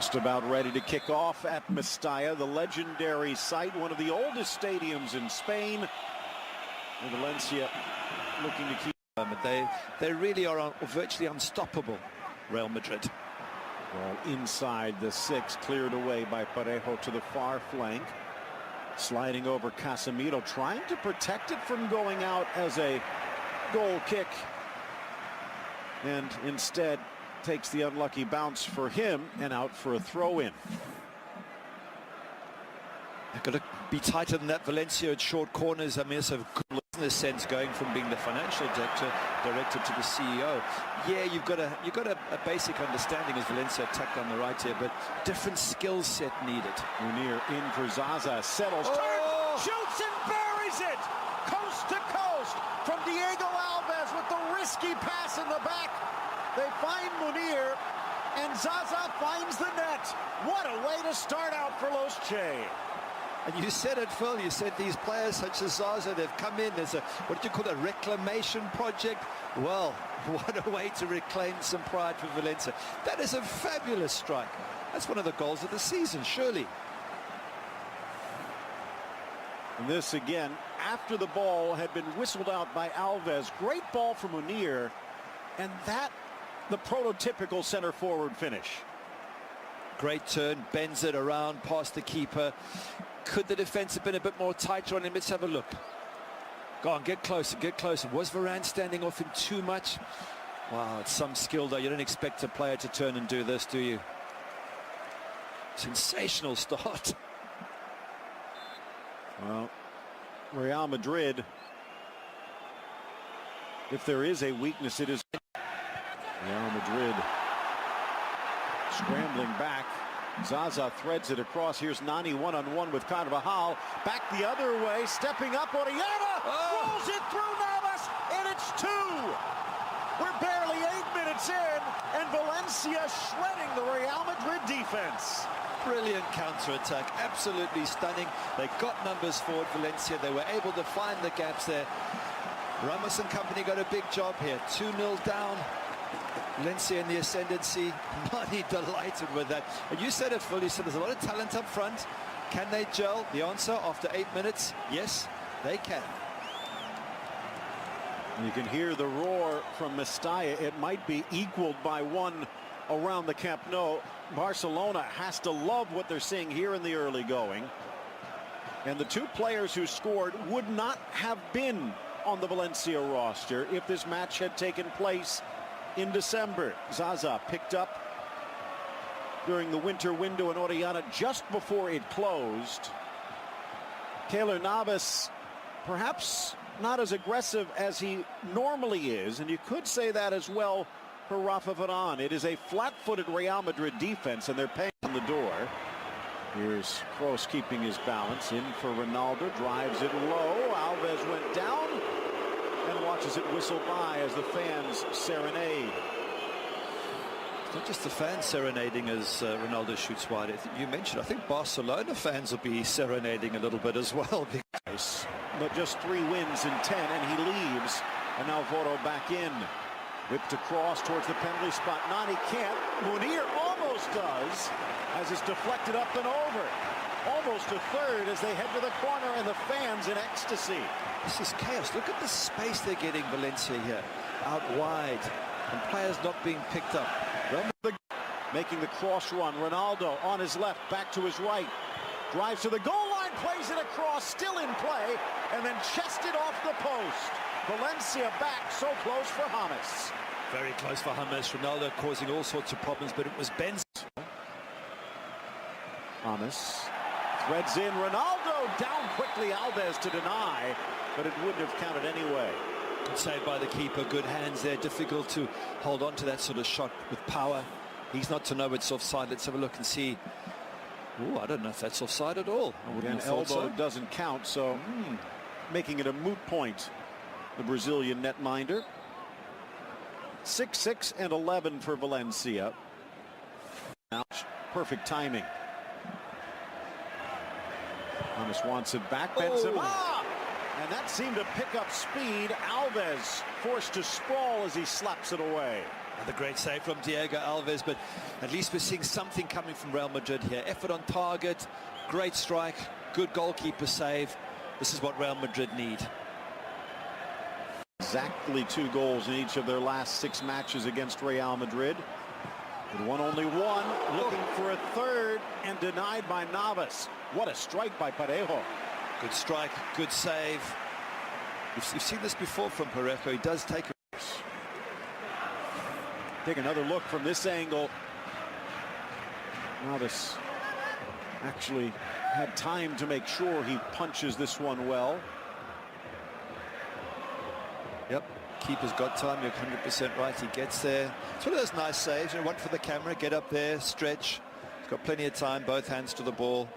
Just about ready to kick off at Mestalla, the legendary site, one of the oldest stadiums in Spain. And Valencia looking to keep. They really are virtually unstoppable, Real Madrid. Ball inside the 6, cleared away by Parejo to the far flank. Sliding over Casemiro, trying to protect it from going out as a goal kick. And instead takes the unlucky bounce for him and out for a throw-in. They've got to be tighter than that. Valencia at short corners. I mean, it's a good business sense going from being the financial director to the CEO. Yeah, you've got a basic understanding as Valencia attacked on the right here, but different skill set needed. Munir in for Zaza, settles, turns, shoots and buries it! Coast to coast from Diego Alves with the risky pass in the back. They find Munir, and Zaza finds the net. What a way to start out for Los Che. And you said it, Phil, you said these players such as Zaza, they've come in, there's a, what do you call it, a reclamation project? Well, what a way to reclaim some pride for Valencia. That is a fabulous strike. That's one of the goals of the season, surely. And this again, after the ball had been whistled out by Alves. Great ball from Munir, and that the prototypical center forward finish. Great turn, bends it around past the keeper. Could the defense have been a bit more tighter on him? Let's have a look. Go on, get closer, get closer. Was Varane standing off him too much? Wow, it's some skill though. You don't expect a player to turn and do this, do you? Sensational start. Well, Real Madrid, if there is a weakness, it is Real Madrid scrambling back. Zaza threads it across. Here's Nani one-on-one with Carvajal. Back the other way, stepping up. Oriana rolls it through Navas, and it's 2. We're barely 8 minutes in, and Valencia shredding the Real Madrid defense. Brilliant counter-attack, absolutely stunning. They got numbers forward, Valencia. They were able to find the gaps there. Ramos and company got a big job here. 2-0 down. Valencia in the ascendancy. Nani delighted with that. And you said it, Phil. You said there's a lot of talent up front. Can they gel? The answer after 8 minutes, yes, they can. You can hear the roar from Mestalla. It might be equaled by one around the Camp Nou. Barcelona has to love what they're seeing here in the early going. And the 2 players who scored would not have been on the Valencia roster if this match had taken place in December. Zaza picked up during the winter window in Oriana just before it closed. Keylor Navas perhaps not as aggressive as he normally is, and you could say that as well for Rafa Varane. It is a flat-footed Real Madrid defense, and they're paying on the door. Here's Kroos keeping his balance. In for Ronaldo, drives it low. Alves went down and watches it whistle by as the fans serenade. It's not just the fans serenading as Ronaldo shoots wide. You mentioned, I think Barcelona fans will be serenading a little bit as well. But just 3 wins in 10, and he leaves. And Alvaro back in. Whipped across towards the penalty spot. Nani can't. Munir almost does, as it's deflected up and over. Almost a third as they head to the corner, and the fans in ecstasy. This is chaos. Look at the space they're getting, Valencia here. Out wide. And players not being picked up. Making the cross run. Ronaldo on his left, back to his right. Drives to the goal line, plays it across, still in play, and then chested off the post. Valencia back, so close for James. Very close for James. Ronaldo causing all sorts of problems, but it was Ben's. James threads in. Ronaldo down quickly. Alves to deny, but it wouldn't have counted anyway. Good save by the keeper. Good hands there. Difficult to hold on to that sort of shot with power. He's not to know it's offside. Let's have a look and see. Oh, I don't know if that's offside at all. An elbow doesn't count, so making it a moot point. The Brazilian netminder. 6-6 and 11 for Valencia. Perfect timing. James wants it back. Benzema! And that seemed to pick up speed. Alves forced to sprawl as he slaps it away. Another great save from Diego Alves, but at least we're seeing something coming from Real Madrid here. Effort on target, great strike, good goalkeeper save. This is what Real Madrid need. Exactly 2 goals in each of their last 6 matches against Real Madrid. But only one, looking for a third, and denied by Navas. What a strike by Parejo. Good strike, good save. You've seen this before from Parejo. He does take another look from this angle. Navas actually had time to make sure he punches this one well. Yep, keeper's got time. You're 100% right. He gets there. It's one of those nice saves. You know, one for the camera. Get up there, stretch. He's got plenty of time. Both hands to the ball.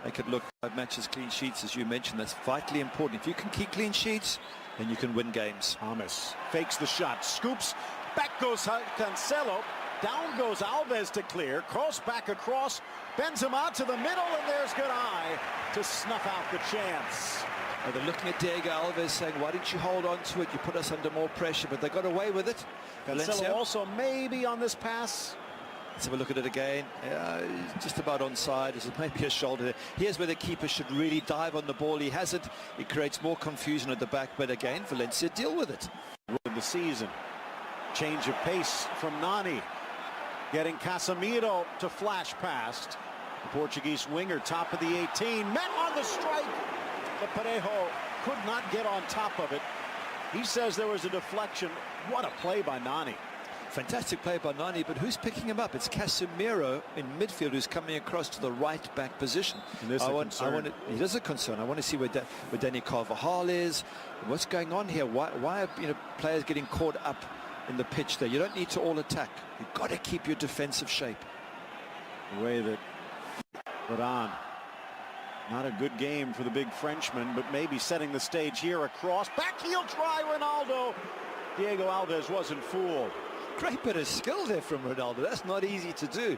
Make it look 5 matches clean sheets, as you mentioned. That's vitally important. If you can keep clean sheets, then you can win games. Thomas fakes the shot, scoops. Back goes Cancelo. Down goes Alves to clear. Cross back across. Benzema to the middle, and there's good eye to snuff out the chance. Well, they're looking at Diego Alves saying, why didn't you hold on to it? You put us under more pressure, but they got away with it. Valencia also maybe on this pass. Let's have a look at it again. Just about onside. There's maybe a shoulder there. Here's where the keeper should really dive on the ball. He hasn't. It creates more confusion at the back, but again, Valencia deal with it. Of the season. Change of pace from Nani. Getting Casemiro to flash past. The Portuguese winger, top of the 18. Met on the strike. But Parejo could not get on top of it. He says there was a deflection. What a play by Nani. Fantastic play by Nani, but who's picking him up? It's Casemiro in midfield who's coming across to the right back position. And it is a concern. I want to see where Danny Carvajal is. What's going on here? Why are players getting caught up in the pitch there? You don't need to all attack. You've got to keep your defensive shape. The way that put on. Not a good game for the big Frenchman, but maybe setting the stage here across. Back heel try, Ronaldo. Diego Alves wasn't fooled. Great bit of skill there from Ronaldo. That's not easy to do.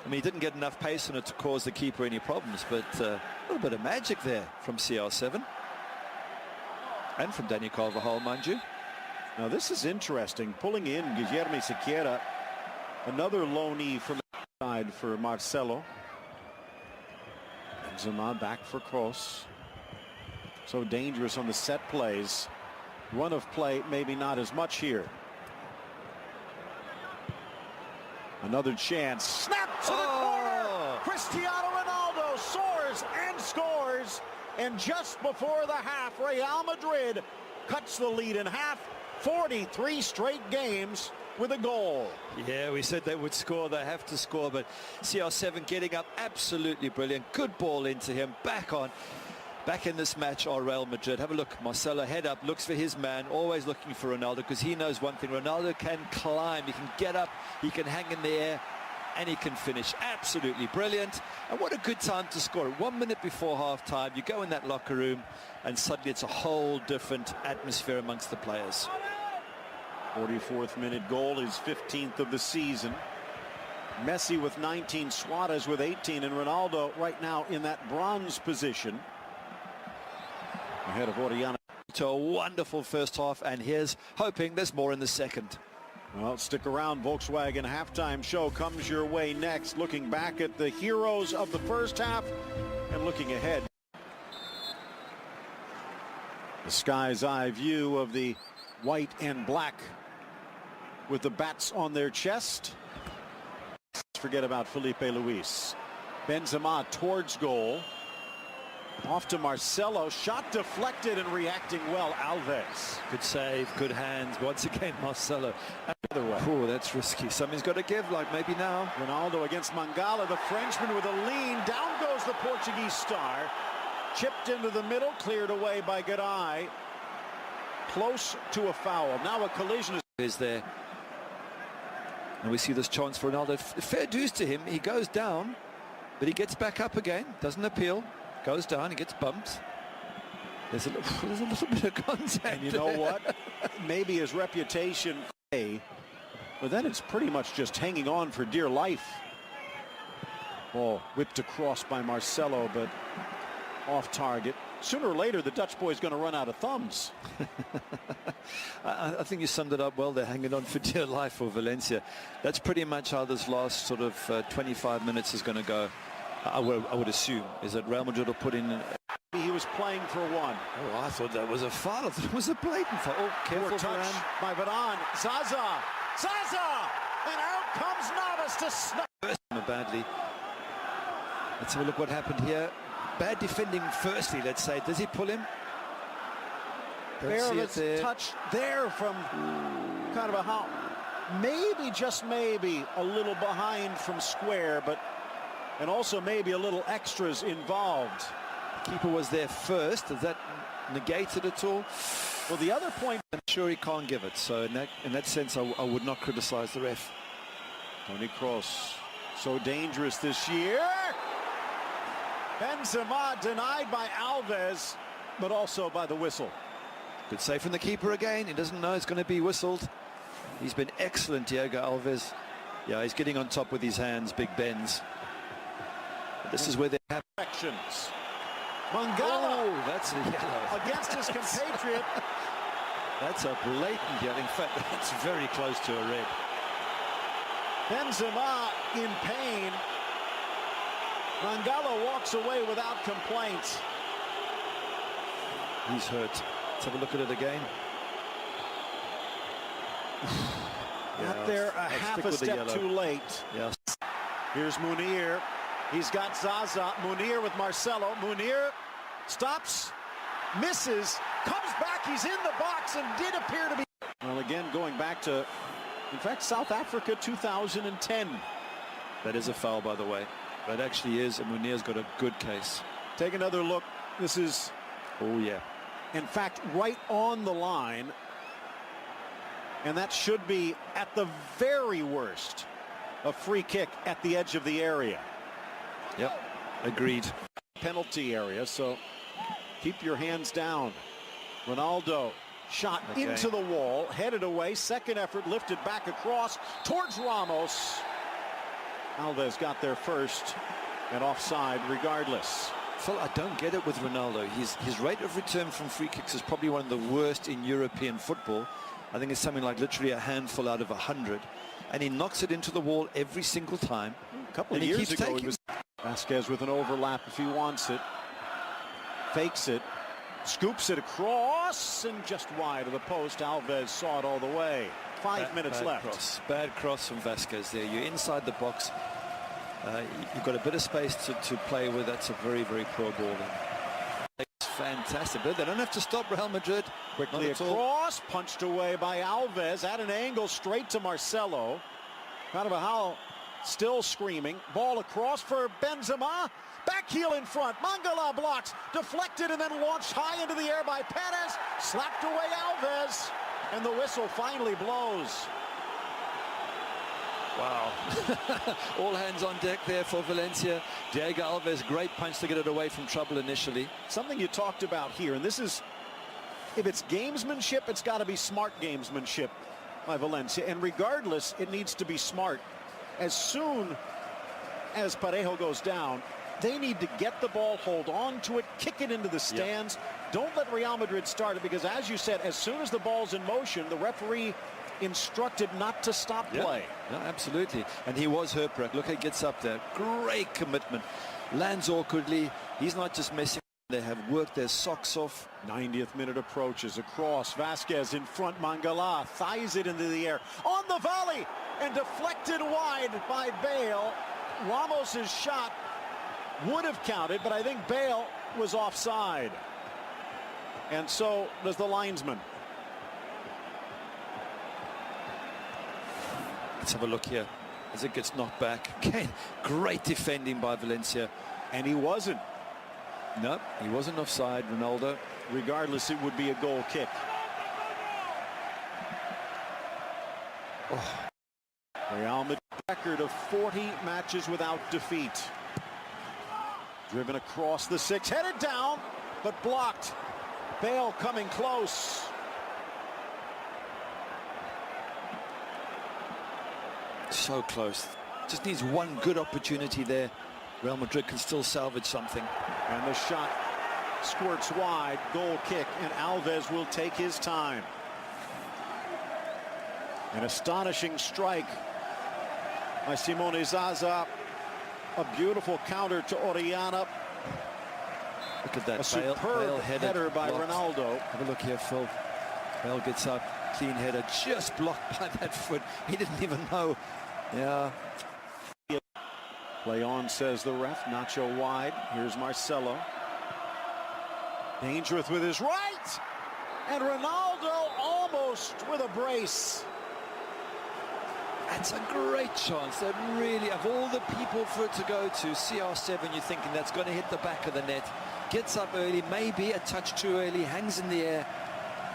I mean, he didn't get enough pace on it to cause the keeper any problems, but a little bit of magic there from CR7. And from Danny Carvajal, mind you. Now, this is interesting. Pulling in Guilherme Sequeira, another loanee from the side for Marcelo. Benzema back for Kroos. So dangerous on the set plays. Run of play, maybe not as much here. Another chance. Snap to the corner. Cristiano Ronaldo soars and scores. And just before the half, Real Madrid cuts the lead in half. 43 straight games with a goal. Yeah, we said they would score. They have to score, but CR7 getting up, absolutely brilliant. Good ball into him. Back in this match are Real Madrid. Have a look. Marcelo head up, looks for his man, always looking for Ronaldo, because he knows one thing. Ronaldo can climb. He can get up. He can hang in the air, and he can finish. Absolutely brilliant. And what a good time to score. 1 minute before half-time, you go in that locker room, and suddenly it's a whole different atmosphere amongst the players. 44th minute goal, his 15th of the season. Messi with 19, Suarez with 18, and Ronaldo right now in that bronze position. Ahead of Oriana. To a wonderful first half, and here's hoping there's more in the second. Well, stick around. Volkswagen halftime show comes your way next. Looking back at the heroes of the first half and looking ahead. The sky's eye view of the white and black with the bats on their chest. Forget about Felipe Luis. Benzema towards goal. Off to Marcelo. Shot deflected and reacting well. Alves. Good save, good hands. Once again, Marcelo. Other way. Oh, that's risky. Something's got to give, like maybe now. Ronaldo against Mangala. The Frenchman with a lean. Down goes the Portuguese star. Chipped into the middle. Cleared away by Garay. Close to a foul. Now a collision is there. And we see this chance for Ronaldo. Fair dues to him. He goes down, but he gets back up again. Doesn't appeal. Goes down. He gets bumped. There's a little bit of contact. And you know what? Maybe his reputation, but then it's pretty much just hanging on for dear life. Ball whipped across by Marcelo, but off target. Sooner or later, the Dutch boy's going to run out of thumbs. I think you summed it up well there, hanging on for dear life for Valencia. That's pretty much how this last sort of 25 minutes is going to go. I would assume is that Real Madrid will put in. He was playing for one. Oh, I thought that was a foul. I thought it was a blatant foul. Oh, careful, touch by Varane. Zaza! And out comes Navas to snap. Badly. Let's have a look what happened here. Bad defending firstly, let's say. Does he pull him? Barrett's touch there from Carvajal. Maybe, just maybe, a little behind from square, but and also maybe a little extras involved. The keeper was there first. Does that negate it at all? Well, the other point, I'm sure he can't give it. So in that sense, I would not criticize the ref. Toni Kroos, so dangerous this year. Benzema denied by Alves, but also by the whistle. Good save from the keeper again. He doesn't know it's going to be whistled. He's been excellent, Diego Alves. Yeah, he's getting on top with his hands, Big Benz. But this is where they have actions. Mangala. Oh, that's a yellow. Against his compatriot. That's a blatant yellow. In fact, that's very close to a red. Benzema in pain. Mangala walks away without complaint. He's hurt. Let's have a look at it again. Got there a half a step too late. Yes. Here's Munir. He's got Zaza. Munir with Marcelo. Munir stops, misses, comes back. He's in the box and did appear to be. Well, again, going back to, in fact, South Africa 2010. That is a foul, by the way. That actually is, and Munir's got a good case. Take another look. This is, oh yeah, in fact, right on the line. And that should be, at the very worst, a free kick at the edge of the area. Yep, agreed. Penalty area, so keep your hands down. Ronaldo shot into the wall, headed away. Second effort lifted back across towards Ramos. Alves got there first and offside regardless. Phil, I don't get it with Ronaldo. His rate of return from free kicks is probably one of the worst in European football. I think it's something like literally a handful out of 100. And he knocks it into the wall every single time. A couple of years ago, he was Vasquez with an overlap if he wants it. Fakes it. Scoops it across and just wide of the post. Alves saw it all the way. 5 minutes left. Bad cross from Vasquez there. You're inside the box. You've got a bit of space to play with. That's a very, very poor ball. It's fantastic. But they don't have to stop Real Madrid. Quickly across, punched away by Alves at an angle straight to Marcelo. Carvajal still screaming. Ball across for Benzema. Back heel in front. Mangala blocks. Deflected and then launched high into the air by Perez. Slapped away Alves. And the whistle finally blows. Wow. All hands on deck there for Valencia. Diego Alves, great punch to get it away from trouble initially. Something you talked about here, and this is, if it's gamesmanship, it's got to be smart gamesmanship by Valencia. And regardless, it needs to be smart. As soon as Parejo goes down, they need to get the ball, hold on to it, kick it into the stands. Yep. Don't let Real Madrid start it, because as you said, as soon as the ball's in motion, the referee instructed not to stop play. No, absolutely. And he was hurt, Brock. Look, he gets up there. Great commitment. Lands awkwardly. He's not just messing. They have worked their socks off. 90th minute approaches across. Vasquez in front. Mangala thighs it into the air. On the volley and deflected wide by Bale. Ramos's shot would have counted, but I think Bale was offside. And so does the linesman. Let's have a look here as it gets knocked back. Again, great defending by Valencia. And he wasn't. No, he wasn't offside, Ronaldo. Regardless, it would be a goal kick. Oh. Real Madrid record of 40 matches without defeat. Driven across the 6, headed down, but blocked. Bale coming close. So close. Just needs one good opportunity there. Real Madrid can still salvage something. And the shot squirts wide, goal kick, and Alves will take his time. An astonishing strike by Simone Zaza. A beautiful counter to Orellana. Look at that. A superb header by Ronaldo. Have a look here, Phil. Bale gets up, clean header, just blocked by that foot. He didn't even know. Yeah. Play on, says the ref. Nacho wide. Here's Marcelo. Dangerous with his right. And Ronaldo almost with a brace. That's a great chance. That really, of all the people for it to go to, CR7, you're thinking that's going to hit the back of the net. Gets up early, maybe a touch too early, hangs in the air,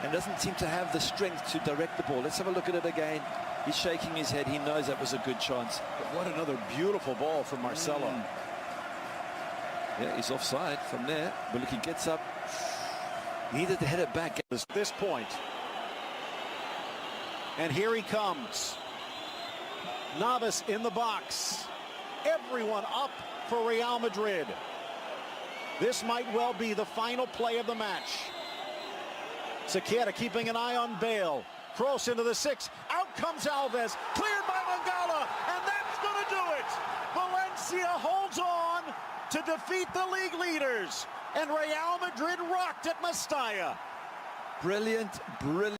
and doesn't seem to have the strength to direct the ball. Let's have a look at it again. He's shaking his head. He knows that was a good chance. But what another beautiful ball from Marcelo. Yeah, he's offside from there. But look, he gets up. Needed to head it back. At this point. And here he comes. Navas in the box. Everyone up for Real Madrid. This might well be the final play of the match. Sequeira keeping an eye on Bale. Cross into the 6. Out comes Alves. Cleared by Mangala. And that's going to do it. Valencia holds on to defeat the league leaders. And Real Madrid rocked at Mestalla. Brilliant, brilliant.